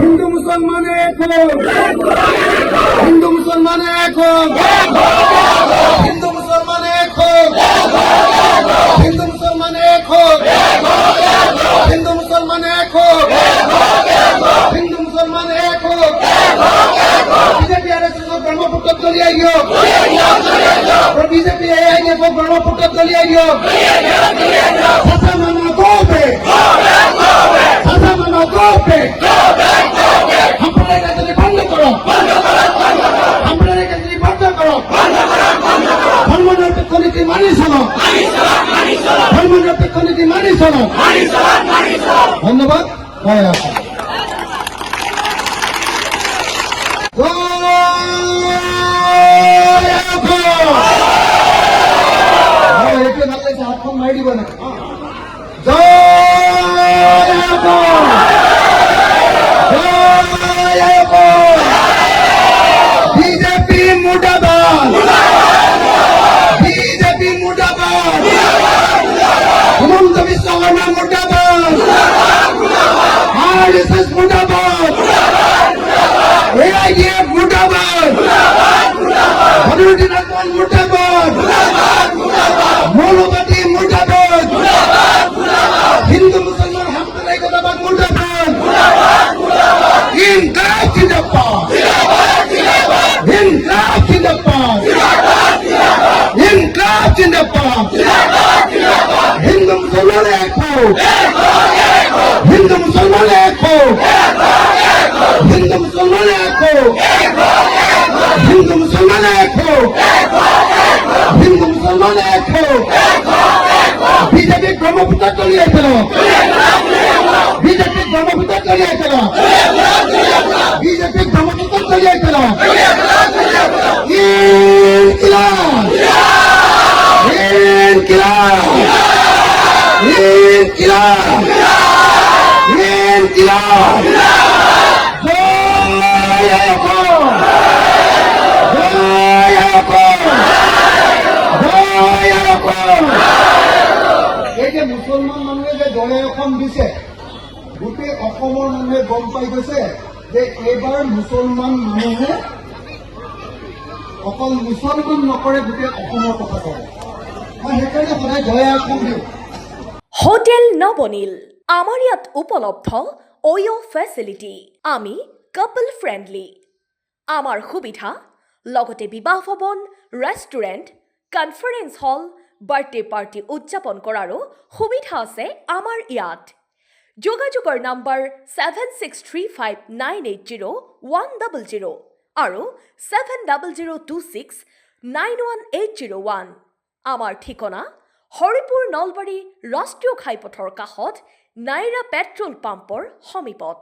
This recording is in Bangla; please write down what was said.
হিন্দু মুসলমান এক হোক, হিন্দু মুসলমান এক হোক, হিন্দু মুসলমান এক হোক, হিন্দু মুসলমান এক হোক, হিন্দু মুসলমান এক হোক, হিন্দু মুসলমান এক হোক। বিজেপি আরএসএস ব্রহ্মপুত্র দলিয়াই হোক, বিজেপি এআইএফ ব্রহ্মপুত্র দলিয়াই হোক। ভাষা মানা গোবে, ভাষা মানা গোবে। আপনারা রাজনীতি বন্ধ করো, আপনারা রাজনীতি বন্ধ করো। ধর্মনিরপেক্ষ নীতি মানি চলো, ধর্মনিরপেক্ষ নীতি মানি চলো। ধন্যবাদ। জয় আসাম। এইটোৱে ভাল লাগিছে, হাতখন মাৰি দিব না। জয় আসাম, জয় আসাম। বিজেপি মুৰ্দাবাদ, বিজেপি মুৰ্দাবাদ, হিমন্ত বিশ্ব শৰ্মা মুৰ্দাবাদ, আৰএছএছ মুৰ্দাবাদ, এআইডিএফ মুৰ্দাবাদ, বদৰুদ্দিন আজমল মুৰ্দাবাদ, মৌলবাদী মুৰ্দাবাদ, হিন্দু মুসলমান সাম্প্রদায়িকতাবাদ মুর্দাবাদ। ইনকলাব জিন্দাবাদ, ইনকলাব জিন্দাবাদ, ইনকলাব জিন্দাবাদ। হিন্দু মুসলমান এক হোক, হিন্দু মুসলমান এক হোক, হিন্দু মুসলমান এক হোক, হিন্দু মুসলমান এক হোক, হিন্দু মুসলমান এক হোক। বিজেপি ব্রহ্মপুত্র দলিয়াই চলো, বিজেপি ব্রহ্মপুত্র দলিয়াই চলো, বিজেপি ব্রহ্মপুত্র দলিয়াই চলো। ইনকিলাব, ইনকিলাব, ইনকিলাব, ইনকিলাব। জয় আসাম, জয় আসাম, জয় আসাম। এই যে মুছলমান মানুহে যে জয় অসম দিছে, গোটেই অসমৰ মানুহে গম পাই গৈছে যে এইবাৰ মুছলমান মানুহে অকল মুছলমান নকৰে, গোটেই অসমৰ কথা কয়। মই সেইকাৰণে সদায় জয় অসম দিওঁ। হোটেল নবনীল আমার ইয়াত উপলব্ধ ওয়ো ফেসিলিটি। আমি কাপল ফ্রেন্ডলি। আমার সুবিধা লগতে বিবাহ ভৱন, ৰেষ্টুৰেণ্ট, কনফাৰেন্স হল, বাৰ্থডে পাৰ্টি উদযাপন কৰাৰো সুবিধা আছে আমাৰ ইয়াত। যোগাযোগৰ নম্বৰ 7635980100 আৰু 7002691801। আমাৰ ঠিকনা হৰিপুৰ নলবাৰী ৰাষ্ট্ৰীয় ঘাইপথৰ কাষত নাইৰা পেট্ৰল পাম্পৰ সমীপত।